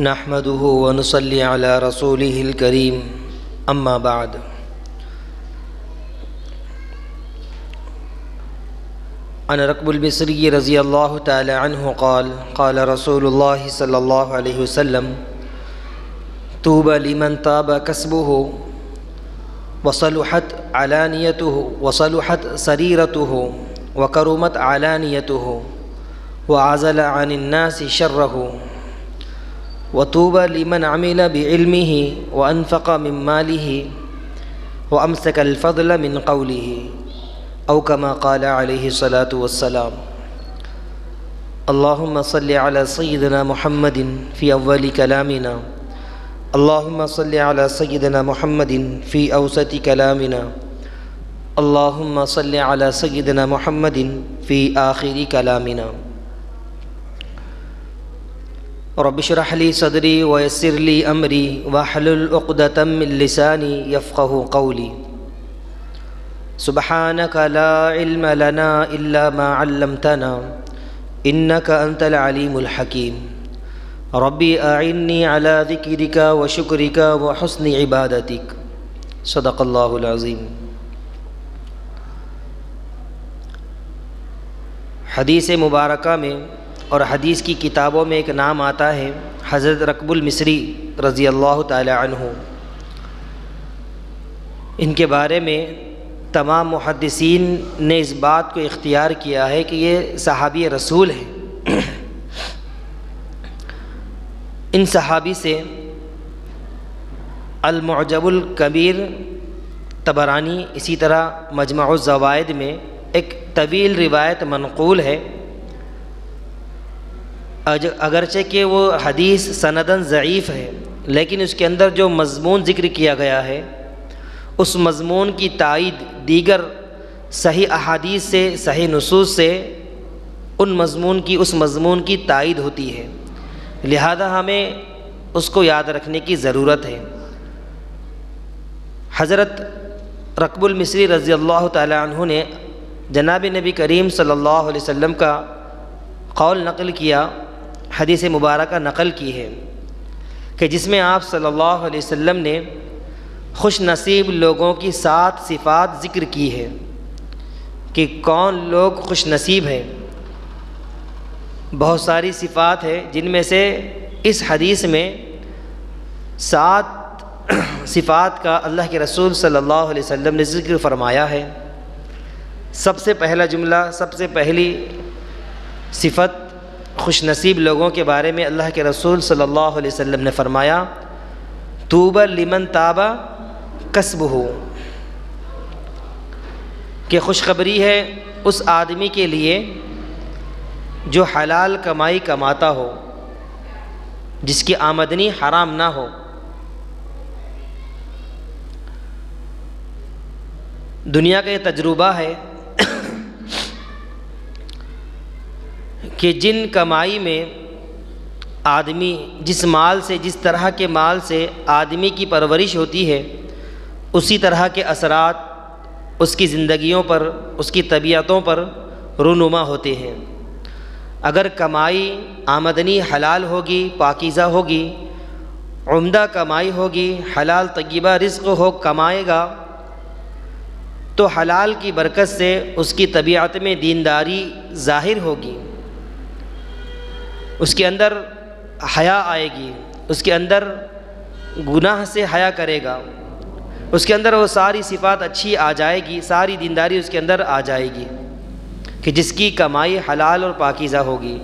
نحمده ونصلي على رسوله الكريم أما بعد عن ركب البصري رضي الله تعالى عنه قال رسول الله صلى الله عليه وسلم طوبى لمن طاب كسبه وصلحت علانيته وصلحت سريرته وكرمت علانيته وعزل عن الناس شره وطوبى لمن عمل بعلمه وأنفق من ماله وأمسك الفضل من قوله أو كما قال عليه الصلاة والسلام. اللهم صل على سيدنا محمد في أول كلامنا، اللهم صل على سيدنا محمد في أوسط كلامنا، اللهم صل على سيدنا محمد في آخر كلامنا. رب اشرح لي صدري ويسر لي أمري واحلل عقدة من لساني يفقه قولي. سبحانك لا علم لنا إلا ما علمتنا إنك أنت العليم الحكيم. ربي أعني على ذكرك وشكرك وحسن عبادتك. صدق اللہ العظیم. حدیث مبارکہ میں اور حدیث کی کتابوں میں ایک نام آتا ہے حضرت رکب المصری رضی اللہ تعالی عنہ. ان کے بارے میں تمام محدثین نے اس بات کو اختیار کیا ہے کہ یہ صحابی رسول ہیں. ان صحابی سے المعجم الکبیر طبرانی، اسی طرح مجمع الزوائد میں ایک طویل روایت منقول ہے، اگرچہ کہ وہ حدیث سنداً ضعیف ہے، لیکن اس کے اندر جو مضمون ذکر کیا گیا ہے اس مضمون کی تائید دیگر صحیح احادیث سے، صحیح نصوص سے اس مضمون کی تائید ہوتی ہے، لہذا ہمیں اس کو یاد رکھنے کی ضرورت ہے. حضرت رکب المصری رضی اللہ تعالی عنہ نے جناب نبی کریم صلی اللہ علیہ وسلم کا قول نقل کیا، حدیث مبارکہ نقل کی ہے کہ جس میں آپ صلی اللہ علیہ وسلم نے خوش نصیب لوگوں کی 7 صفات ذکر کی ہے کہ کون لوگ خوش نصیب ہیں. بہت ساری صفات ہیں، جن میں سے اس حدیث میں 7 صفات کا اللہ کے رسول صلی اللہ علیہ وسلم نے ذکر فرمایا ہے. سب سے پہلا جملہ، سب سے پہلی صفت خوش نصیب لوگوں کے بارے میں اللہ کے رسول صلی اللہ علیہ وسلم نے فرمایا طوبی لمن طاب کسبہ، کہ خوشخبری ہے اس آدمی کے لیے جو حلال کمائی کماتا ہو، جس کی آمدنی حرام نہ ہو. دنیا کا یہ تجربہ ہے کہ جن کمائی میں آدمی جس مال سے، جس طرح کے مال سے آدمی کی پرورش ہوتی ہے، اسی طرح کے اثرات اس کی زندگیوں پر، اس کی طبیعتوں پر رونما ہوتے ہیں. اگر کمائی، آمدنی حلال ہوگی، پاکیزہ ہوگی، عمدہ کمائی ہوگی، حلال طیبہ رزق ہو، کمائے گا، تو حلال کی برکت سے اس کی طبیعت میں دینداری ظاہر ہوگی، اس کے اندر حیا آئے گی، اس کے اندر گناہ سے حیا کرے گا، اس کے اندر وہ ساری صفات اچھی آ جائے گی، ساری دینداری اس کے اندر آ جائے گی کہ جس کی کمائی حلال اور پاکیزہ ہوگی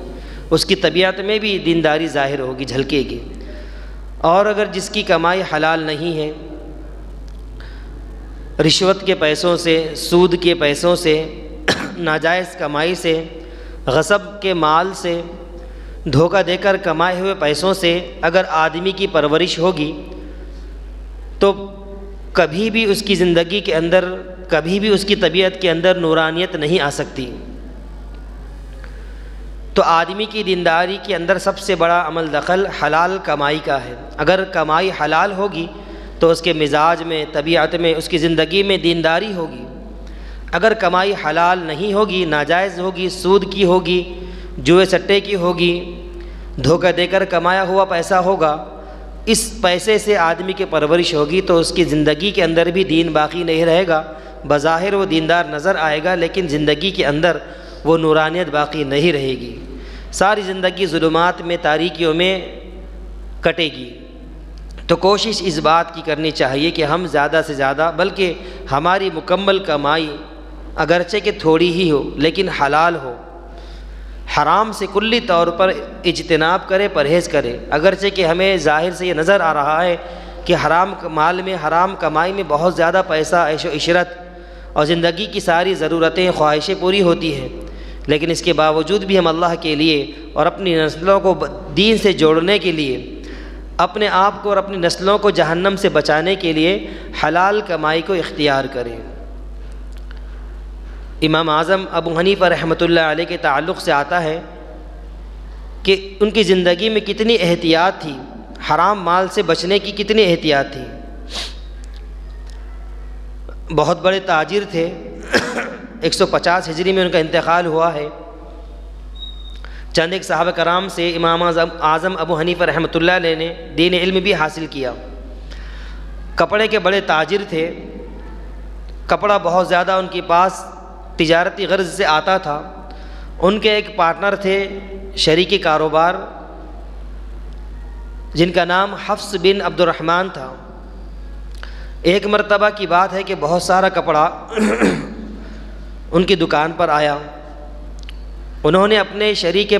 اس کی طبیعت میں بھی دینداری ظاہر ہوگی، جھلکے گی. اور اگر جس کی کمائی حلال نہیں ہے، رشوت کے پیسوں سے، سود کے پیسوں سے، ناجائز کمائی سے، غصب کے مال سے، دھوکہ دے کر کمائے ہوئے پیسوں سے اگر آدمی کی پرورش ہوگی تو کبھی بھی اس کی زندگی کے اندر، کبھی بھی اس کی طبیعت کے اندر نورانیت نہیں آ سکتی. تو آدمی کی دینداری کے اندر سب سے بڑا عمل دخل حلال کمائی کا ہے. اگر کمائی حلال ہوگی تو اس کے مزاج میں، طبیعت میں، اس کی زندگی میں دینداری ہوگی. اگر کمائی حلال نہیں ہوگی، ناجائز ہوگی، سود کی ہوگی، جوئے سٹے کی ہوگی، دھوکہ دے کر کمایا ہوا پیسہ ہوگا، اس پیسے سے آدمی کی پرورش ہوگی تو اس کی زندگی کے اندر بھی دین باقی نہیں رہے گا۔ بظاہر وہ دیندار نظر آئے گا لیکن زندگی کے اندر وہ نورانیت باقی نہیں رہے گی، ساری زندگی ظلمات میں، تاریکیوں میں کٹے گی۔ تو کوشش اس بات کی کرنی چاہیے کہ ہم زیادہ سے زیادہ، بلکہ ہماری مکمل کمائی اگرچہ کہ تھوڑی ہی ہو لیکن حلال ہو، حرام سے کلی طور پر اجتناب کرے، پرہیز کرے۔ اگرچہ کہ ہمیں ظاہر سے یہ نظر آ رہا ہے کہ حرام مال میں، حرام کمائی میں بہت زیادہ پیسہ، عیش و عشرت اور زندگی کی ساری ضرورتیں، خواہشیں پوری ہوتی ہیں، لیکن اس کے باوجود بھی ہم اللہ کے لیے اور اپنی نسلوں کو دین سے جوڑنے کے لیے، اپنے آپ کو اور اپنی نسلوں کو جہنم سے بچانے کے لیے حلال کمائی کو اختیار کریں۔ امام اعظم ابو حنیفہ رحمۃ اللہ علیہ کے تعلق سے آتا ہے کہ ان کی زندگی میں کتنی احتیاط تھی، حرام مال سے بچنے کی کتنی احتیاط تھی۔ بہت بڑے تاجر تھے، 150 ہجری میں ان کا انتقال ہوا ہے۔ چند ایک صحابہ کرام سے امام اعظم ابو حنیفہ رحمۃ اللہ علیہ نے دین علم بھی حاصل کیا۔ کپڑے کے بڑے تاجر تھے، کپڑا بہت زیادہ ان کے پاس تجارتی غرض سے آتا تھا۔ ان کے ایک پارٹنر تھے، شریک کاروبار، جن کا نام حفص بن عبد الرحمن تھا۔ ایک مرتبہ کی بات ہے کہ بہت سارا کپڑا ان کی دکان پر آیا۔ انہوں نے اپنے شریک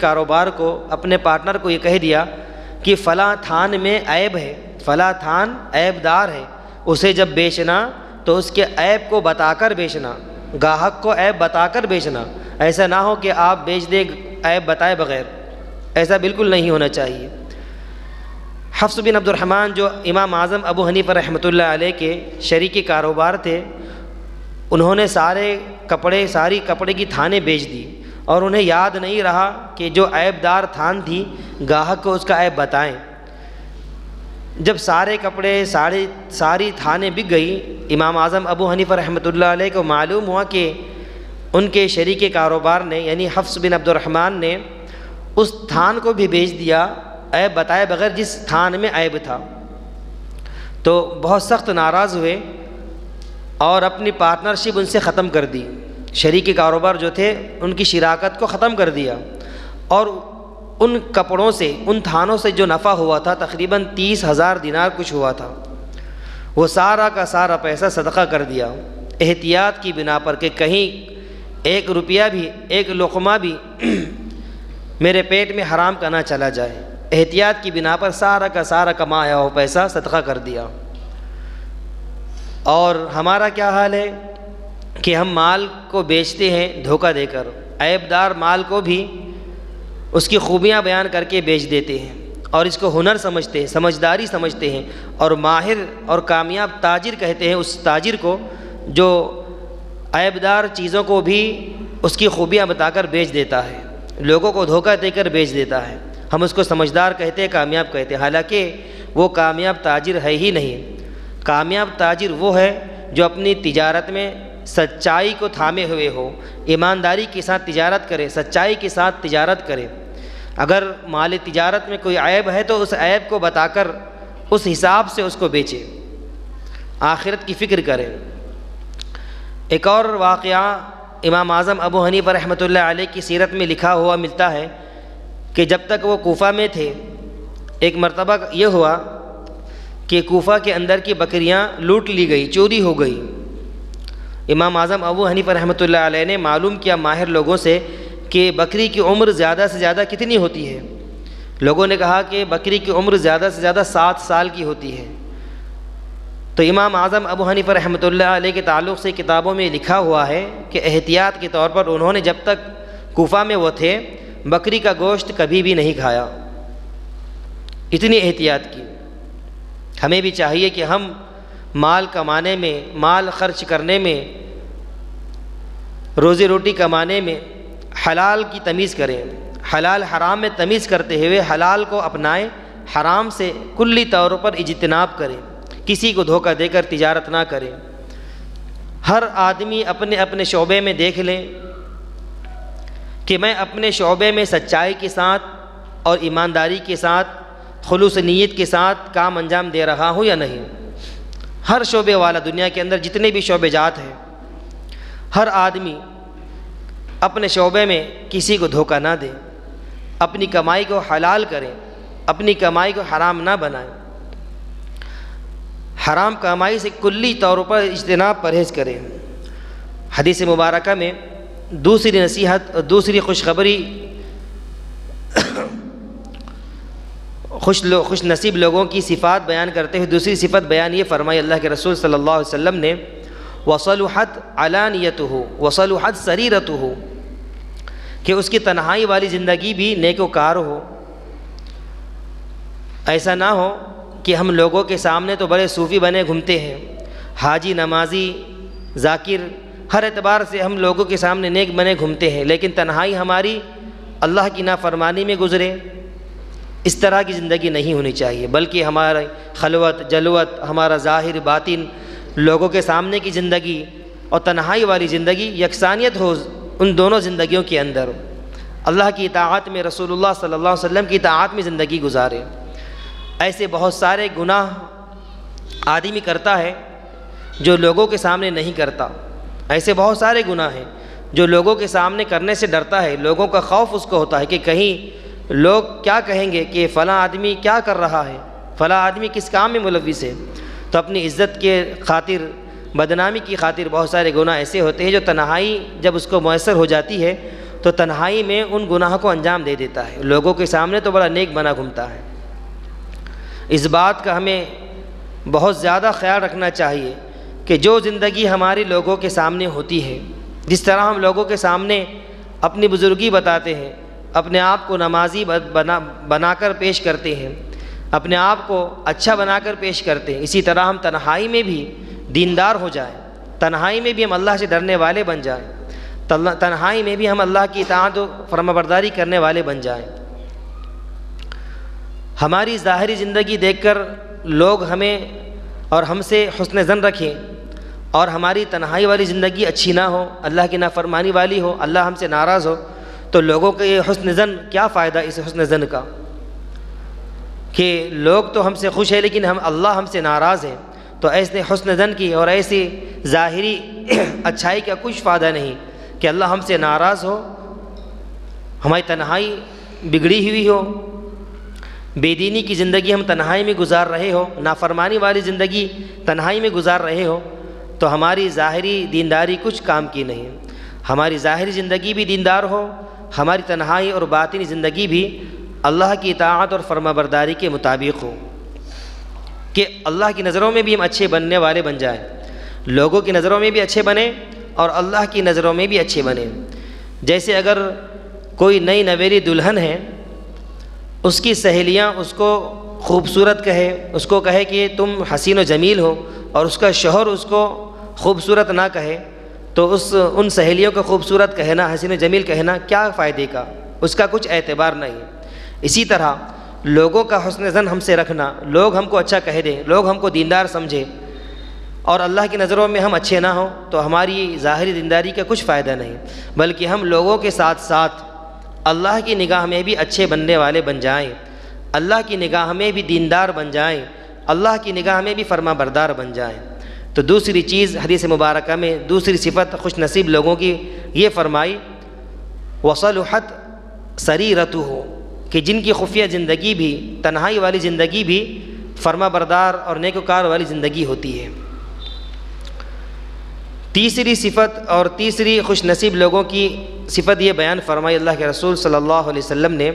کاروبار کو، اپنے پارٹنر کو یہ کہہ دیا کہ فلاں تھان میں عیب ہے، فلاں تھان عیب دار ہے، اسے جب بیچنا تو اس کے عیب کو بتا کر بیچنا، گاہک کو عیب بتا کر بیچنا، ایسا نہ ہو کہ آپ بیچ دیں عیب بتائے بغیر، ایسا بالکل نہیں ہونا چاہیے۔ حفص بن عبد الرحمن جو امام اعظم ابو حنیفہ رحمۃ اللہ علیہ کے شریک کاروبار تھے، انہوں نے ساری کپڑے کی تھانیں بیچ دی، اور انہیں یاد نہیں رہا کہ جو عیب دار تھان تھی گاہک کو اس کا عیب بتائیں۔ جب سارے کپڑے، ساری تھانیں بک گئی، امام اعظم ابو حنیفہ رحمۃ اللہ علیہ کو معلوم ہوا کہ ان کے شریک کاروبار نے یعنی حفص بن عبد الرحمن نے اس تھان کو بھی بیچ دیا عیب بتائے بغیر، جس تھان میں عیب تھا۔ تو بہت سخت ناراض ہوئے اور اپنی پارٹنرشپ ان سے ختم کر دی، شریک کاروبار جو تھے ان کی شراکت کو ختم کر دیا، اور ان کپڑوں سے، ان تھانوں سے جو نفع ہوا تھا تقریباً 30,000 دینار کچھ ہوا تھا، وہ سارا کا سارا پیسہ صدقہ کر دیا، احتیاط کی بنا پر کہ کہیں ایک روپیہ بھی، ایک لقمہ بھی میرے پیٹ میں حرام کا نہ چلا جائے۔ احتیاط کی بنا پر سارا کا سارا کمایا ہوا پیسہ صدقہ کر دیا۔ اور ہمارا کیا حال ہے کہ ہم مال کو بیچتے ہیں دھوکہ دے کر، عیب دار مال کو بھی اس کی خوبیاں بیان کر کے بیچ دیتے ہیں، اور اس کو ہنر سمجھتے ہیں، سمجھداری سمجھتے ہیں، اور ماہر اور کامیاب تاجر کہتے ہیں اس تاجر کو جو عیب دار چیزوں کو بھی اس کی خوبیاں بتا کر بیچ دیتا ہے، لوگوں کو دھوکہ دے کر بیچ دیتا ہے۔ ہم اس کو سمجھدار کہتے ہیں، کامیاب کہتے ہیں، حالانکہ وہ کامیاب تاجر ہے ہی نہیں۔ کامیاب تاجر وہ ہے جو اپنی تجارت میں سچائی کو تھامے ہوئے ہو، ایمانداری کے ساتھ تجارت کرے، سچائی کے ساتھ تجارت کرے۔ اگر مال تجارت میں کوئی عیب ہے تو اس عیب کو بتا کر اس حساب سے اس کو بیچے، آخرت کی فکر کرے۔ ایک اور واقعہ امام اعظم ابو حنیفہ رحمۃ اللہ علیہ کی سیرت میں لکھا ہوا ملتا ہے کہ جب تک وہ کوفہ میں تھے، ایک مرتبہ یہ ہوا کہ کوفہ کے اندر کی بکریاں لوٹ لی گئی، چوری ہو گئی۔ امام اعظم ابو حنیفہ رحمۃ اللہ علیہ نے معلوم کیا ماہر لوگوں سے کہ بکری کی عمر زیادہ سے زیادہ کتنی ہوتی ہے۔ لوگوں نے کہا کہ بکری کی عمر زیادہ سے زیادہ 7 سال کی ہوتی ہے۔ تو امام اعظم ابو حنیفہ رحمۃ اللہ علیہ کے تعلق سے کتابوں میں لکھا ہوا ہے کہ احتیاط کے طور پر انہوں نے جب تک کوفہ میں وہ تھے بکری کا گوشت کبھی بھی نہیں کھایا، اتنی احتیاط کی۔ ہمیں بھی چاہیے کہ ہم مال کمانے میں، مال خرچ کرنے میں، روزی روٹی کمانے میں حلال کی تمیز کریں، حلال حرام میں تمیز کرتے ہوئے حلال کو اپنائیں، حرام سے کلی طور پر اجتناب کریں، کسی کو دھوکہ دے کر تجارت نہ کریں۔ ہر آدمی اپنے اپنے شعبے میں دیکھ لیں کہ میں اپنے شعبے میں سچائی کے ساتھ اور ایمانداری کے ساتھ خلوص نیت کے ساتھ کام انجام دے رہا ہوں یا نہیں۔ ہر شعبے والا، دنیا کے اندر جتنے بھی شعبے جات ہیں، ہر آدمی اپنے شعبے میں کسی کو دھوکہ نہ دے، اپنی کمائی کو حلال کرے، اپنی کمائی کو حرام نہ بنائے، حرام کمائی سے کلی طور پر اجتناب پرہیز کرے۔ حدیث مبارکہ میں دوسری نصیحت، دوسری خوشخبری خوش نصیب لوگوں کی صفات بیان کرتے ہوئے دوسری صفت بیان یہ فرمائی اللہ کے رسول صلی اللہ علیہ وسلم نے، وَصَلُحَتْ عَلَانِيَتُهُ وَصَلُحَتْ سَرِيرَتُهُ، کہ اس کی تنہائی والی زندگی بھی نیک و کار ہو۔ ایسا نہ ہو کہ ہم لوگوں کے سامنے تو بڑے صوفی بنے گھومتے ہیں، حاجی، نمازی، ذاکر، ہر اعتبار سے ہم لوگوں کے سامنے نیک بنے گھومتے ہیں، لیکن تنہائی ہماری اللہ کی نافرمانی میں گزرے۔ اس طرح کی زندگی نہیں ہونی چاہیے، بلکہ ہمارا خلوت جلوت، ہمارا ظاہر باطن، لوگوں کے سامنے کی زندگی اور تنہائی والی زندگی یکسانیت ہو ان دونوں زندگیوں کے اندر۔ اللہ کی اطاعت میں، رسول اللہ صلی اللہ علیہ وسلم کی اطاعت میں زندگی گزارے۔ ایسے بہت سارے گناہ آدمی کرتا ہے جو لوگوں کے سامنے نہیں کرتا، ایسے بہت سارے گناہ ہیں جو لوگوں کے سامنے کرنے سے ڈرتا ہے، لوگوں کا خوف اس کو ہوتا ہے کہ کہیں لوگ کیا کہیں گے کہ فلاں آدمی کیا کر رہا ہے، فلاں آدمی کس کام میں ملوث ہے۔ تو اپنی عزت کے خاطر، بدنامی کی خاطر بہت سارے گناہ ایسے ہوتے ہیں جو تنہائی جب اس کو میسر ہو جاتی ہے تو تنہائی میں ان گناہوں کو انجام دے دیتا ہے، لوگوں کے سامنے تو بڑا نیک بنا گھومتا ہے۔ اس بات کا ہمیں بہت زیادہ خیال رکھنا چاہیے کہ جو زندگی ہماری لوگوں کے سامنے ہوتی ہے، جس طرح ہم لوگوں کے سامنے اپنی بزرگی بتاتے ہیں، اپنے آپ کو نمازی بنا کر پیش کرتے ہیں، اپنے آپ کو اچھا بنا کر پیش کرتے ہیں، اسی طرح ہم تنہائی میں بھی دیندار ہو جائیں، تنہائی میں بھی ہم اللہ سے ڈرنے والے بن جائیں، تنہائی میں بھی ہم اللہ کی اطاعت و فرمانبرداری کرنے والے بن جائیں۔ ہماری ظاہری زندگی دیکھ کر لوگ ہمیں اور ہم سے حسن ظن رکھیں اور ہماری تنہائی والی زندگی اچھی نہ ہو، اللہ کی نافرمانی والی ہو، اللہ ہم سے ناراض ہو، تو لوگوں کے یہ حسن ظن، کیا فائدہ اس حسن ظن کا کہ لوگ تو ہم سے خوش ہیں لیکن اللہ ہم سے ناراض ہے۔ تو ایسے حسن ظن کی اور ایسی ظاہری اچھائی کا کچھ فائدہ نہیں کہ اللہ ہم سے ناراض ہو، ہماری تنہائی بگڑی ہوئی ہو، بے دینی کی زندگی ہم تنہائی میں گزار رہے ہو، نافرمانی والی زندگی تنہائی میں گزار رہے ہو، تو ہماری ظاہری دینداری کچھ کام کی نہیں۔ ہماری ظاہری زندگی بھی دیندار ہو، ہماری تنہائی اور باطنی زندگی بھی اللہ کی اطاعت اور فرمانبرداری کے مطابق ہو، کہ اللہ کی نظروں میں بھی ہم اچھے بننے والے بن جائیں، لوگوں کی نظروں میں بھی اچھے بنیں اور اللہ کی نظروں میں بھی اچھے بنیں۔ جیسے اگر کوئی نئی نویلی دلہن ہے، اس کی سہیلیاں اس کو خوبصورت کہے، اس کو کہے کہ تم حسین و جمیل ہو، اور اس کا شوہر اس کو خوبصورت نہ کہے، تو ان سہیلیوں کو خوبصورت کہنا، حسین و جمیل کہنا کیا فائدے کا، اس کا کچھ اعتبار نہیں۔ اسی طرح لوگوں کا حسن ظن ہم سے رکھنا، لوگ ہم کو اچھا کہہ دیں، لوگ ہم کو دیندار سمجھے اور اللہ کی نظروں میں ہم اچھے نہ ہوں، تو ہماری ظاہری دینداری کا کچھ فائدہ نہیں، بلکہ ہم لوگوں کے ساتھ ساتھ اللہ کی نگاہ میں بھی اچھے بننے والے بن جائیں، اللہ کی نگاہ میں بھی دیندار بن جائیں، اللہ کی نگاہ میں بھی فرما بردار بن جائیں۔ تو دوسری چیز حدیث مبارکہ میں دوسری صفت خوش نصیب لوگوں کی یہ فرمائی، وصلحت سریرتہ، کہ جن کی خفیہ زندگی بھی، تنہائی والی زندگی بھی فرما بردار اور نیکوکار والی زندگی ہوتی ہے۔ تیسری صفت اور تیسری خوش نصیب لوگوں کی صفت یہ بیان فرمائی اللہ کے رسول صلی اللہ علیہ وسلم نے،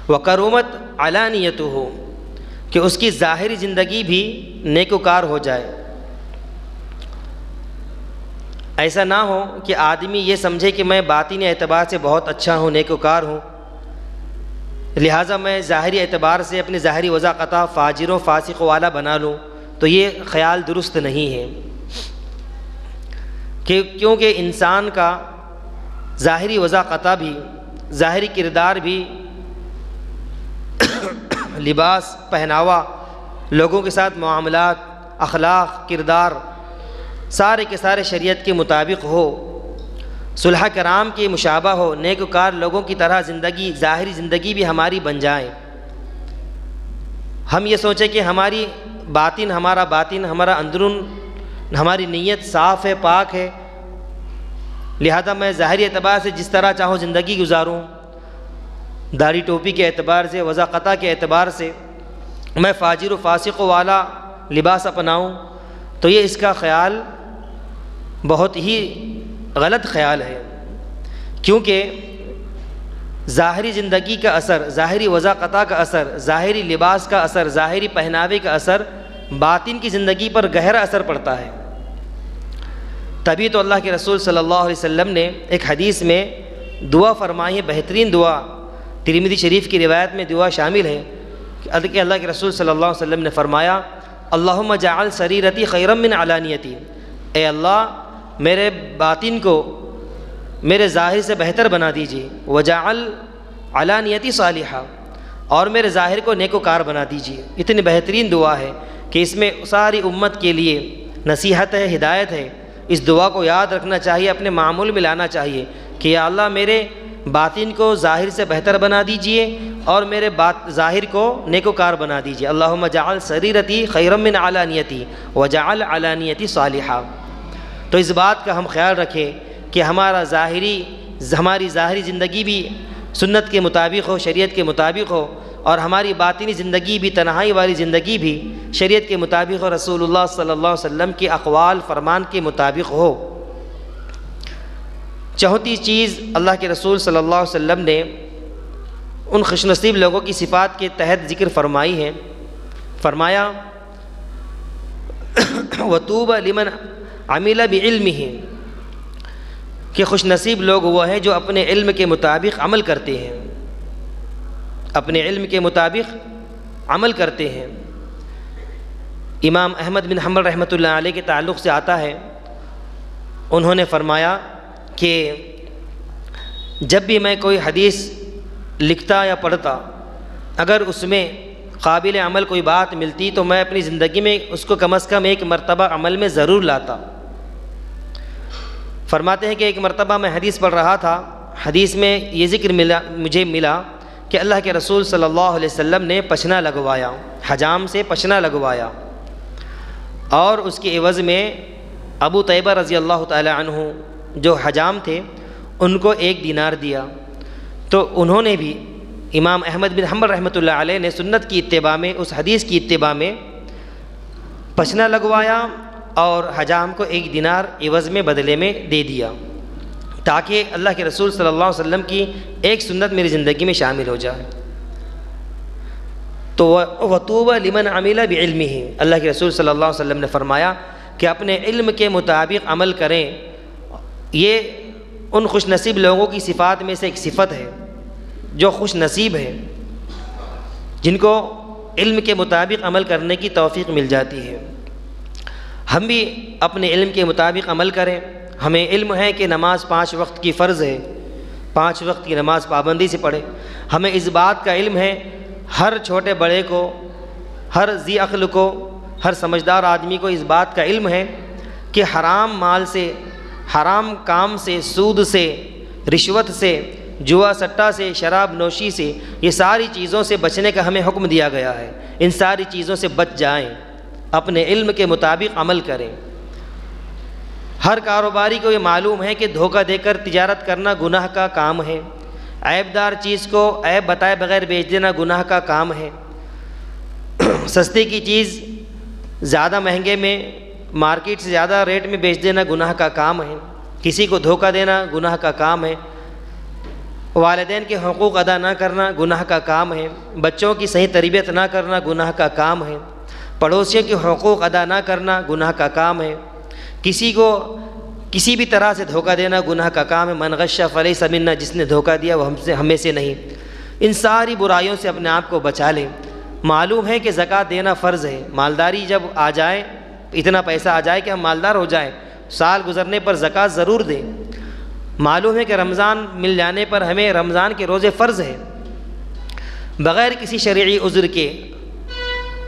وَقَرُومَتْ عَلَانِيَتُهُ، کہ اس کی ظاہری زندگی بھی نیکوکار ہو جائے۔ ایسا نہ ہو کہ آدمی یہ سمجھے کہ میں باطنی اعتبار سے بہت اچھا ہوں، نیکوکار ہوں، لہٰذا میں ظاہری اعتبار سے اپنی ظاہری وضاقتہ فاجروں فاسقوں والا بنا لوں، تو یہ خیال درست نہیں ہے، کیونکہ انسان کا ظاہری وضاقتہ بھی، ظاہری کردار بھی، لباس، پہناوا، لوگوں کے ساتھ معاملات، اخلاق، کردار، سارے کے سارے شریعت کے مطابق ہو، صلحاء کرام کے مشابہ ہو، نیک وکار لوگوں کی طرح زندگی، ظاہری زندگی بھی ہماری بن جائے۔ ہم یہ سوچیں کہ ہمارا باطن، ہمارا اندرون، ہماری نیت صاف ہے، پاک ہے، لہذا میں ظاہری اعتبار سے جس طرح چاہوں زندگی گزاروں، داڑھی ٹوپی کے اعتبار سے، وضاقطہ کے اعتبار سے میں فاجر و فاسق والا لباس اپناؤں، تو یہ اس کا خیال بہت ہی غلط خیال ہے، کیونکہ ظاہری زندگی کا اثر، ظاہری وضاقطہ کا اثر، ظاہری لباس کا اثر، ظاہری پہناوے کا اثر باطن کی زندگی پر گہرا اثر پڑتا ہے۔ تبھی تو اللہ کے رسول صلی اللہ علیہ وسلم نے ایک حدیث میں دعا فرمائی ہے، بہترین دعا، ترمذی شریف کی روایت میں دعا شامل ہے کہ اللہ کے رسول صلی اللہ علیہ وسلم نے فرمایا اللہم جعل سریرتی خیرا من علانیتی، اے اللہ میرے باطن کو میرے ظاہر سے بہتر بنا دیجیے، وجعل علانیتی صالحہ، اور میرے ظاہر کو نیک وکار بنا دیجیے۔ اتنی بہترین دعا ہے کہ اس میں ساری امت کے لیے نصیحت ہے، ہدایت ہے۔ اس دعا کو یاد رکھنا چاہیے، اپنے معمول میں لانا چاہیے کہ یا اللہ میرے باطن کو ظاہر سے بہتر بنا دیجیے اور میرے ظاہر کو نیک وکار بنا دیجیے۔ اللہم جعل سریرتی خیرا من علانیتی وجعل علانیتی صالحہ۔ تو اس بات کا ہم خیال رکھیں کہ ہماری ظاہری زندگی بھی سنت کے مطابق ہو، شریعت کے مطابق ہو، اور ہماری باطنی زندگی بھی، تنہائی والی زندگی بھی شریعت کے مطابق ہو، رسول اللہ صلی اللہ علیہ وسلم کے اقوال فرمان کے مطابق ہو۔ چوتھی چیز اللہ کے رسول صلی اللہ علیہ وسلم نے ان خوش نصیب لوگوں کی صفات کے تحت ذکر فرمائی ہے، فرمایا وَطُوبَى لِمَنْ عَمِلَ بِعِلْمِهِ، کہ خوش نصیب لوگ وہ ہیں جو اپنے علم کے مطابق عمل کرتے ہیں، اپنے علم کے مطابق عمل کرتے ہیں۔ امام احمد بن حنبل رحمۃ اللہ علیہ کے تعلق سے آتا ہے، انہوں نے فرمایا کہ جب بھی میں کوئی حدیث لکھتا یا پڑھتا، اگر اس میں قابل عمل کوئی بات ملتی تو میں اپنی زندگی میں اس کو کم از کم ایک مرتبہ عمل میں ضرور لاتا۔ فرماتے ہیں کہ ایک مرتبہ میں حدیث پڑھ رہا تھا، حدیث میں یہ ذکر مجھے ملا کہ اللہ کے رسول صلی اللہ علیہ وسلم نے پچھنا لگوایا، حجام سے پچھنا لگوایا، اور اس کے عوض میں ابو طیبہ رضی اللہ تعالی عنہ جو حجام تھے ان کو 1 دینار دیا۔ تو انہوں نے بھی، امام احمد بن حنبل رحمۃ اللہ علیہ نے سنت کی اتباع میں، اس حدیث کی اتباع میں پچھنا لگوایا اور حجام کو 1 دینار عوض میں بدلے میں دے دیا، تاکہ اللہ کے رسول صلی اللہ علیہ وسلم کی ایک سنت میری زندگی میں شامل ہو جائے۔ تو وَطُوبَى لِمَنْ عَمِلَ بِعِلْمِهِ، اللہ کے رسول صلی اللہ علیہ وسلم نے فرمایا کہ اپنے علم کے مطابق عمل کریں۔ یہ ان خوش نصیب لوگوں کی صفات میں سے ایک صفت ہے جو خوش نصیب ہے، جن کو علم کے مطابق عمل کرنے کی توفیق مل جاتی ہے۔ ہم بھی اپنے علم کے مطابق عمل کریں۔ ہمیں علم ہے کہ نماز 5 وقت کی فرض ہے، 5 وقت کی نماز پابندی سے پڑھیں۔ ہمیں اس بات کا علم ہے، ہر چھوٹے بڑے کو، ہر ذی عقل کو، ہر سمجھدار آدمی کو اس بات کا علم ہے کہ حرام مال سے، حرام کام سے، سود سے، رشوت سے، جوا سٹہ سے، شراب نوشی سے، یہ ساری چیزوں سے بچنے کا ہمیں حکم دیا گیا ہے۔ ان ساری چیزوں سے بچ جائیں، اپنے علم کے مطابق عمل کریں۔ ہر کاروباری کو یہ معلوم ہے کہ دھوکہ دے کر تجارت کرنا گناہ کا کام ہے، عیب دار چیز کو عیب بتائے بغیر بیچ دینا گناہ کا کام ہے، سستے کی چیز زیادہ مہنگے میں، مارکیٹ سے زیادہ ریٹ میں بیچ دینا گناہ کا کام ہے، کسی کو دھوکہ دینا گناہ کا کام ہے، والدین کے حقوق ادا نہ کرنا گناہ کا کام ہے، بچوں کی صحیح تربیت نہ کرنا گناہ کا کام ہے، پڑوسیوں کے حقوق ادا نہ کرنا گناہ کا کام ہے، کسی کو کسی بھی طرح سے دھوکہ دینا گناہ کا کام ہے۔ من غش فلیس منا، جس نے دھوکہ دیا وہ ہمیں سے نہیں۔ ان ساری برائیوں سے اپنے آپ کو بچا لیں۔ معلوم ہے کہ زکوٰۃ دینا فرض ہے، مالداری جب آ جائے، اتنا پیسہ آ جائے کہ ہم مالدار ہو جائیں، سال گزرنے پر زکوٰۃ ضرور دیں۔ معلوم ہے کہ رمضان مل جانے پر ہمیں رمضان کے روزے فرض ہیں، بغیر کسی شرعی عذر کے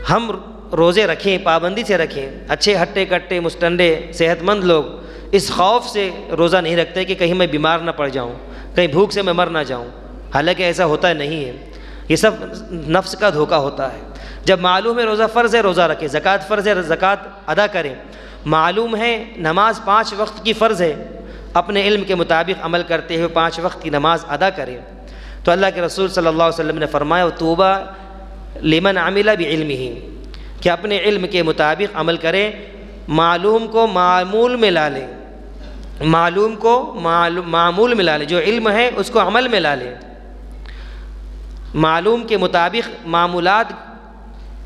ہم روزے رکھیں، پابندی سے رکھیں، اچھے ہٹے کٹے مستنڈے صحت مند لوگ اس خوف سے روزہ نہیں رکھتے کہ کہیں میں بیمار نہ پڑ جاؤں، کہیں بھوک سے میں مر نہ جاؤں، حالانکہ ایسا ہوتا نہیں ہے، یہ سب نفس کا دھوکہ ہوتا ہے۔ جب معلوم ہے روزہ فرض ہے روزہ رکھیں، زکوٰۃ فرض ہے زکوٰۃ ادا کریں، معلوم ہے نماز 5 وقت کی فرض ہے، اپنے علم کے مطابق عمل کرتے ہوئے 5 وقت کی نماز ادا کریں۔ تو اللہ کے رسول صلی اللہ علیہ وسلم نے فرمایا طوبیٰ لمن عمل بعلمہ، کہ اپنے علم کے مطابق عمل کریں، معلوم کو معمول میں لا لیں، معلوم کو معمول میں لا لیں، جو علم ہے اس کو عمل میں لا لیں، معلوم کے مطابق معمولات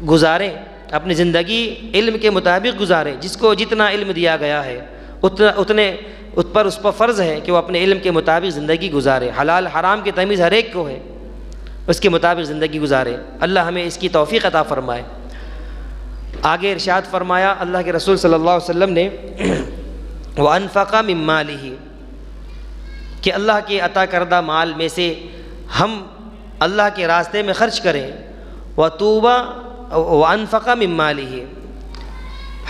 گزاریں، اپنی زندگی علم کے مطابق گزاریں، جس کو جتنا علم دیا گیا ہے اس پر فرض ہے کہ وہ اپنے علم کے مطابق زندگی گزارے، حلال حرام کی تمیز ہر ایک کو ہے، اس کے مطابق زندگی گزارے۔ اللہ ہمیں اس کی توفیق عطا فرمائے۔ آگے ارشاد فرمایا اللہ کے رسول صلی اللہ علیہ وسلم نے وَأَنفَقَ مِن مَالِهِ، کہ اللہ کے عطا کردہ مال میں سے ہم اللہ کے راستے میں خرچ کریں، وَأَنفَقَ مِن مَالِهِ،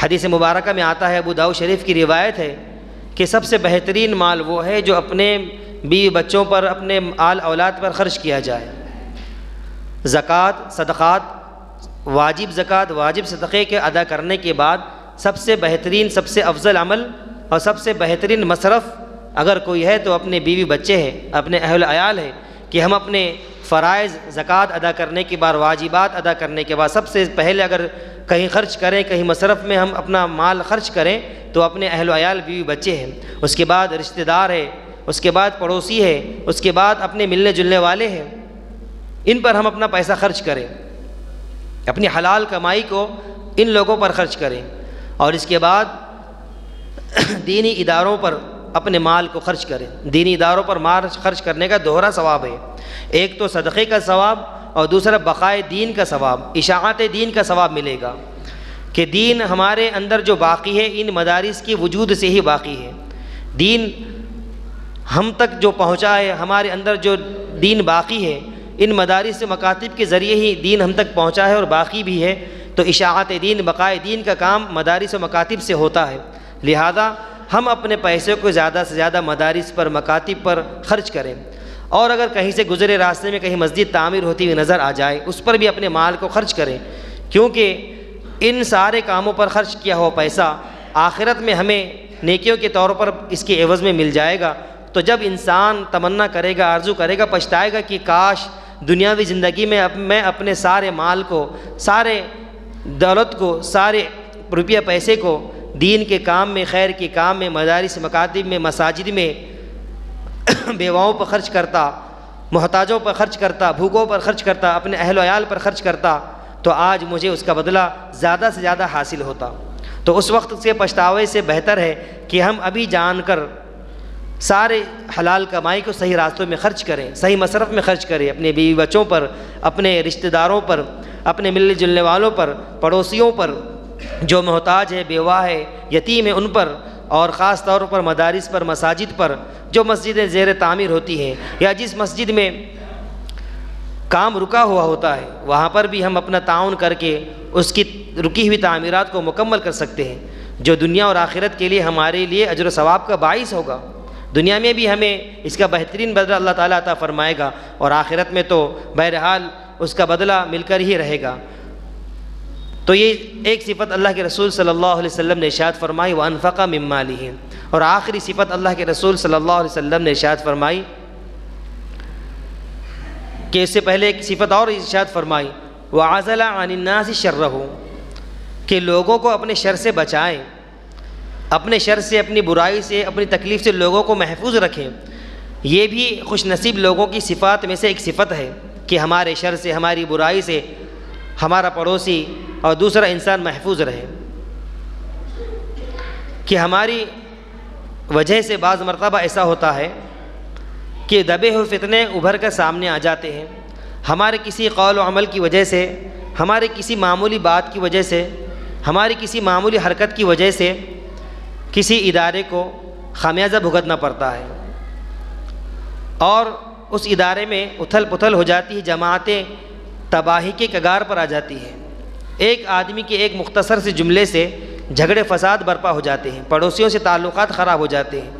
حدیث مبارکہ میں آتا ہے، ابو داؤد شریف کی روایت ہے کہ سب سے بہترین مال وہ ہے جو اپنے بیوی بچوں پر، اپنے آل اولاد پر خرچ کیا جائے۔ زکوٰۃ، صدقات، واجب زکوٰۃ، واجب صدقے کے ادا کرنے کے بعد سب سے بہترین، سب سے افضل عمل اور سب سے بہترین مصرف اگر کوئی ہے تو اپنے بیوی بچے ہیں، اپنے اہل عیال ہے، کہ ہم اپنے فرائض زکوٰۃ ادا کرنے کے بعد، واجبات ادا کرنے کے بعد سب سے پہلے اگر کہیں خرچ کریں، کہیں مصرف میں ہم اپنا مال خرچ کریں تو اپنے اہل و عیال بیوی بچے ہیں، اس کے بعد رشتہ دار ہے، اس کے بعد پڑوسی ہے، اس کے بعد اپنے ملنے جلنے والے ہیں، ان پر ہم اپنا پیسہ خرچ کریں، اپنی حلال کمائی کو ان لوگوں پر خرچ کریں، اور اس کے بعد دینی اداروں پر اپنے مال کو خرچ کریں۔ دینی اداروں پر مال خرچ کرنے کا دوہرا ثواب ہے، ایک تو صدقے کا ثواب اور دوسرا بقائے دین کا ثواب، اشاعت دین کا ثواب ملے گا، کہ دین ہمارے اندر جو باقی ہے ان مدارس کی وجود سے ہی باقی ہے، دین ہم تک جو پہنچا ہے، ہمارے اندر جو دین باقی ہے ان مدارس سے مکاتب کے ذریعے ہی دین ہم تک پہنچا ہے اور باقی بھی ہے، تو اشاعت دین، بقائے دین کا کام مدارس و مکاتب سے ہوتا ہے، لہذا ہم اپنے پیسے کو زیادہ سے زیادہ مدارس پر، مکاتب پر خرچ کریں، اور اگر کہیں سے گزرے راستے میں کہیں مسجد تعمیر ہوتی ہوئی نظر آ جائے اس پر بھی اپنے مال کو خرچ کریں، کیونکہ ان سارے کاموں پر خرچ کیا ہوا پیسہ آخرت میں ہمیں نیکیوں کے طور پر اس کے عوض میں مل جائے گا۔ تو جب انسان تمنا کرے گا، آرزو کرے گا، پچھتائے گا کہ کاش دنیاوی زندگی میں میں اپنے سارے مال کو، سارے دولت کو، سارے روپیہ پیسے کو دین کے کام میں، خیر کے کام میں، مدارس مکاتب میں، مساجد میں بیواؤں پر خرچ کرتا، محتاجوں پر خرچ کرتا، بھوکوں پر خرچ کرتا، اپنے اہل و عیال پر خرچ کرتا، تو آج مجھے اس کا بدلہ زیادہ سے زیادہ حاصل ہوتا۔ تو اس وقت سے پچھتاوے سے بہتر ہے کہ ہم ابھی جان کر سارے حلال کمائی کو صحیح راستوں میں خرچ کریں، صحیح مصرف میں خرچ کریں، اپنے بیوی بچوں پر، اپنے رشتہ داروں پر، اپنے ملنے جلنے والوں پر، پڑوسیوں پر، جو محتاج ہے، بیوہ ہے، یتیم ہے، ان پر، اور خاص طور پر مدارس پر، مساجد پر، جو مسجدیں زیر تعمیر ہوتی ہیں یا جس مسجد میں کام رکا ہوا ہوتا ہے وہاں پر بھی ہم اپنا تعاون کر کے اس کی رکی ہوئی تعمیرات کو مکمل کر سکتے ہیں، جو دنیا اور آخرت کے لیے ہمارے لیے اجر و ثواب کا باعث ہوگا۔ دنیا میں بھی ہمیں اس کا بہترین بدلہ اللہ تعالیٰ عطا فرمائے گا، اور آخرت میں تو بہرحال اس کا بدلہ مل کر ہی رہے گا۔ تو یہ ایک صفت اللہ کے رسول صلی اللہ علیہ وسلم نے ارشاد فرمائی وَأَنفَقَ مِن مَالِهِ، اور آخری صفت اللہ کے رسول صلی اللہ علیہ وسلم نے ارشاد فرمائی کہ اس سے پہلے ایک صفت اور ارشاد فرمائی وَعَزَلَ عَنِ النَّاسِ شَرَّهُ، کہ لوگوں کو اپنے شر سے بچائیں، اپنے شر سے، اپنی برائی سے، اپنی تکلیف سے لوگوں کو محفوظ رکھیں۔ یہ بھی خوش نصیب لوگوں کی صفات میں سے ایک صفت ہے کہ ہمارے شر سے، ہماری برائی سے ہمارا پڑوسی اور دوسرا انسان محفوظ رہے، کہ ہماری وجہ سے بعض مرتبہ ایسا ہوتا ہے کہ دبے ہوئے فتنے ابھر کر سامنے آ جاتے ہیں، ہمارے کسی قول و عمل کی وجہ سے، ہمارے کسی معمولی بات کی وجہ سے، ہماری کسی معمولی حرکت کی وجہ سے کسی ادارے کو خمیازہ بھگتنا پڑتا ہے، اور اس ادارے میں اتھل پتھل ہو جاتی ہے، جماعتیں تباہی کے کگار پر آ جاتی ہیں۔ ایک آدمی کے ایک مختصر سے جملے سے جھگڑے فساد برپا ہو جاتے ہیں، پڑوسیوں سے تعلقات خراب ہو جاتے ہیں،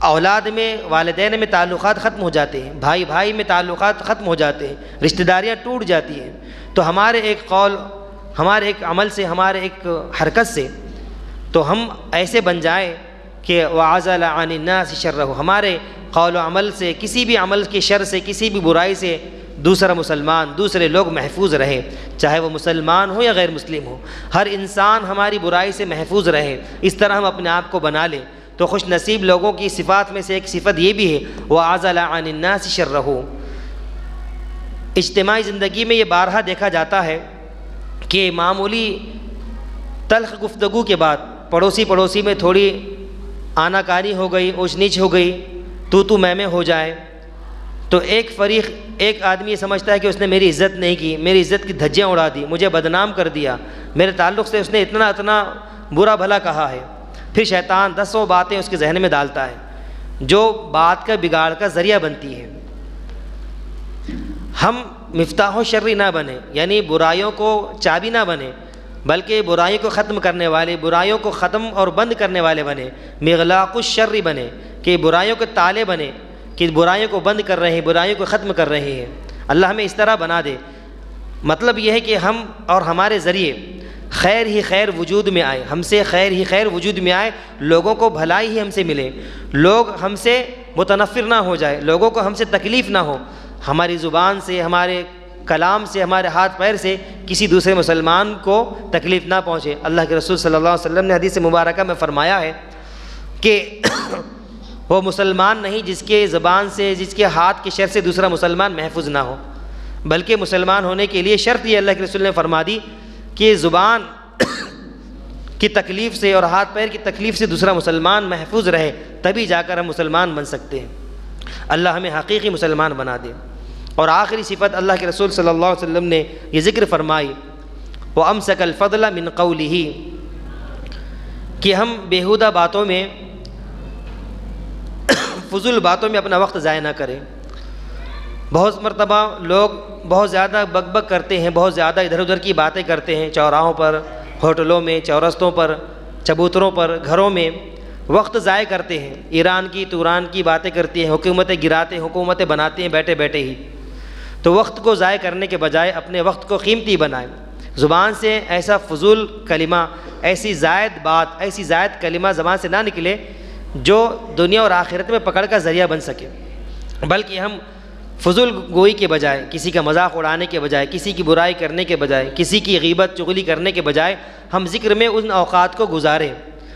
اولاد میں والدین میں تعلقات ختم ہو جاتے ہیں، بھائی بھائی میں تعلقات ختم ہو جاتے ہیں، رشتہ داریاں ٹوٹ جاتی ہیں۔ تو ہمارے ایک قول، ہمارے ایک عمل سے، ہمارے ایک حرکت سے تو ہم ایسے بن جائیں کہ وَعَزَلَ عَنِ النَّاسِ شَرَّهُ، ہمارے قول و عمل سے، کسی بھی عمل کے شر سے، کسی بھی برائی سے دوسرا مسلمان، دوسرے لوگ محفوظ رہے، چاہے وہ مسلمان ہو یا غیر مسلم ہو، ہر انسان ہماری برائی سے محفوظ رہے، اس طرح ہم اپنے آپ کو بنا لیں۔ تو خوش نصیب لوگوں کی صفات میں سے ایک صفت یہ بھی ہے وَعَزَلَ عَنِ النَّاسِ شَرَّهُ۔ اجتماعی زندگی میں یہ بارہا دیکھا جاتا ہے کہ معمولی تلخ گفتگو کے بعد پڑوسی میں تھوڑی آناکاری ہو گئی، اونچ نیچ ہو گئی، تو میں ہو جائے، تو ایک آدمی یہ سمجھتا ہے کہ اس نے میری عزت نہیں کی، میری عزت کی دھجیاں اڑا دی، مجھے بدنام کر دیا، میرے تعلق سے اس نے اتنا برا بھلا کہا ہے۔ پھر شیطان 10 باتیں اس کے ذہن میں ڈالتا ہے جو بات کا بگاڑ کا ذریعہ بنتی ہے۔ ہم مفتاح و شر نہ بنیں، یعنی برائیوں کو چابی نہ بنیں، بلکہ برائیوں کو ختم کرنے والے، برائیوں کو ختم اور بند کرنے والے بنیں، مغلاق الشر بنیں، کہ برائیوں کے تالے بنیں، کہ برائیوں کو بند کر رہے ہیں، برائیوں کو ختم کر رہے ہیں۔ اللہ ہمیں اس طرح بنا دے۔ مطلب یہ ہے کہ ہم اور ہمارے ذریعے خیر ہی خیر وجود میں آئے، ہم سے خیر ہی خیر وجود میں آئے، لوگوں کو بھلائی ہی ہم سے ملے، لوگ ہم سے متنفر نہ ہو جائے، لوگوں کو ہم سے تکلیف نہ ہو، ہماری زبان سے، ہمارے کلام سے، ہمارے ہاتھ پیر سے کسی دوسرے مسلمان کو تکلیف نہ پہنچے۔ اللہ کے رسول صلی اللہ علیہ وسلم نے حدیث مبارکہ میں فرمایا ہے کہ وہ مسلمان نہیں جس کے زبان سے، جس کے ہاتھ کے شر سے دوسرا مسلمان محفوظ نہ ہو، بلکہ مسلمان ہونے کے لیے شرط یہ اللہ کے رسول نے فرما دی کہ زبان کی تکلیف سے اور ہاتھ پیر کی تکلیف سے دوسرا مسلمان محفوظ رہے، تبھی جا کر ہم مسلمان بن سکتے ہیں۔ اللہ ہمیں حقیقی مسلمان بنا دے۔ اور آخری صفت اللہ کے رسول صلی اللہ علیہ وسلم نے یہ ذکر فرمائی وَأَمْسَكَ الْفَضْلَ مِنْ قَوْلِهِ، کہ ہم بیہودہ باتوں میں، فضول باتوں میں اپنا وقت ضائع نہ کریں۔ بہت مرتبہ لوگ بہت زیادہ بک بک کرتے ہیں، بہت زیادہ ادھر ادھر کی باتیں کرتے ہیں، چوراہوں پر، ہوٹلوں میں، چورستوں پر، چبوتروں پر، گھروں میں وقت ضائع کرتے ہیں، ایران کی توران کی باتیں کرتے ہیں، حکومتیں گراتے ہیں، حکومتیں بناتے ہیں بیٹھے بیٹھے ہی۔ تو وقت کو ضائع کرنے کے بجائے اپنے وقت کو قیمتی بنائیں۔ زبان سے ایسا فضول کلمہ، ایسی زائد بات، ایسی زائد کلمہ زبان سے نہ نکلے جو دنیا اور آخرت میں پکڑ کا ذریعہ بن سکے، بلکہ ہم فضول گوئی کے بجائے، کسی کا مذاق اڑانے کے بجائے، کسی کی برائی کرنے کے بجائے، کسی کی غیبت چغلی کرنے کے بجائے ہم ذکر میں ان اوقات کو گزاریں۔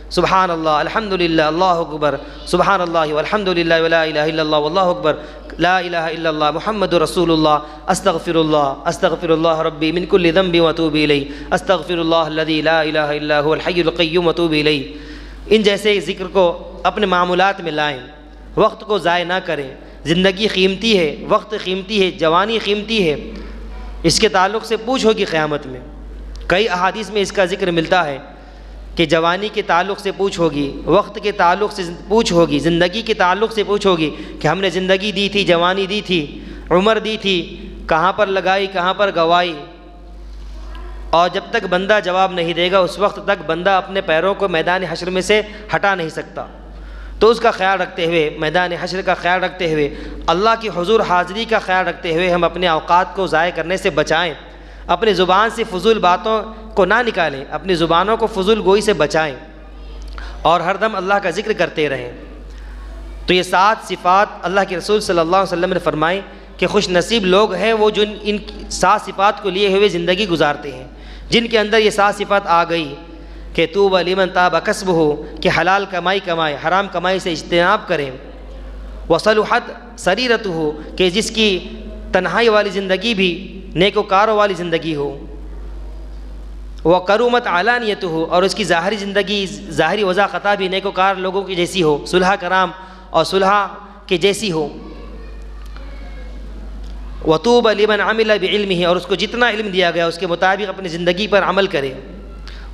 سبحان اللہ، الحمدللہ، اللہ اکبر، سبحان اللہ والحمدللہ ولا الہ الا اللہ واللہ اکبر، لا الہ الا اللہ محمد رسول اللہ، استغفر اللہ ربی من کل ذنب واتوب الیہ، استغفر اللہ الذی لا الہ الا هو الحی القیوم واتوب الیہ۔ ان جیسے ذکر کو اپنے معمولات میں لائیں، وقت کو ضائع نہ کریں۔ زندگی قیمتی ہے، وقت قیمتی ہے، جوانی قیمتی ہے، اس کے تعلق سے پوچھ ہوگی قیامت میں۔ کئی احادیث میں اس کا ذکر ملتا ہے کہ جوانی کے تعلق سے پوچھ ہوگی، وقت کے تعلق سے پوچھ ہوگی، زندگی کے تعلق سے پوچھ ہوگی کہ ہم نے زندگی دی تھی، جوانی دی تھی، عمر دی تھی، کہاں پر لگائی، کہاں پر گوائی۔ اور جب تک بندہ جواب نہیں دے گا اس وقت تک بندہ اپنے پیروں کو میدان حشر میں سے ہٹا نہیں سکتا۔ تو اس کا خیال رکھتے ہوئے، میدان حشر کا خیال رکھتے ہوئے، اللہ کی حضور حاضری کا خیال رکھتے ہوئے ہم اپنے اوقات کو ضائع کرنے سے بچائیں، اپنی زبان سے فضول باتوں کو نہ نکالیں، اپنی زبانوں کو فضول گوئی سے بچائیں اور ہر دم اللہ کا ذکر کرتے رہیں۔ تو یہ 7 صفات اللہ کے رسول صلی اللہ علیہ وسلم نے فرمائی کہ خوش نصیب لوگ ہیں وہ جو ان 7 صفات کو لیے ہوئے زندگی گزارتے ہیں، جن کے اندر یہ 7 صفات آ گئی کہ طوبی لمن طاب کسبہ، کہ حلال کمائی کمائے، حرام کمائی سے اجتناب کریں، وصلحت سریرتہ، کہ جس کی تنہائی والی زندگی بھی نیکوکاروں والی زندگی ہو، وکرمت علانیتہ، اور اس کی ظاہری زندگی، ظاہری وضاحت بھی نیکوکار لوگوں کی جیسی ہو، صلح کرام اور صلح کے جیسی ہو، وطوبی لمن عمل بعلمہ، اور اس کو جتنا علم دیا گیا اس کے مطابق اپنی زندگی پر عمل کرے،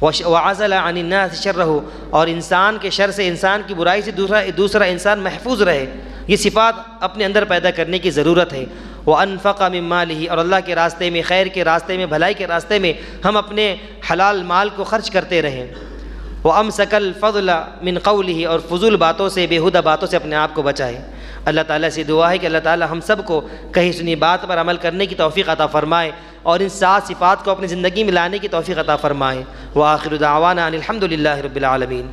وعزل عن الناس شرہ، اور انسان کے شر سے، انسان کی برائی سے دوسرا انسان محفوظ رہے۔ یہ صفات اپنے اندر پیدا کرنے کی ضرورت ہے۔ وانفق من مالہ، اور اللہ کے راستے میں، خیر کے راستے میں، بھلائی کے راستے میں ہم اپنے حلال مال کو خرچ کرتے رہیں۔ وامسک الفضل من قولہ، اور فضول باتوں سے، بیہودہ باتوں سے اپنے آپ کو بچائے۔ اللہ تعالیٰ سے دعا ہے کہ اللہ تعالیٰ ہم سب کو کہی سنی بات پر عمل کرنے کی توفیق عطا فرمائے اور ان 7 صفات کو اپنی زندگی میں لانے کی توفیق عطا فرمائے۔ وآخر دعوانا ان الحمد للہ رب العالمین۔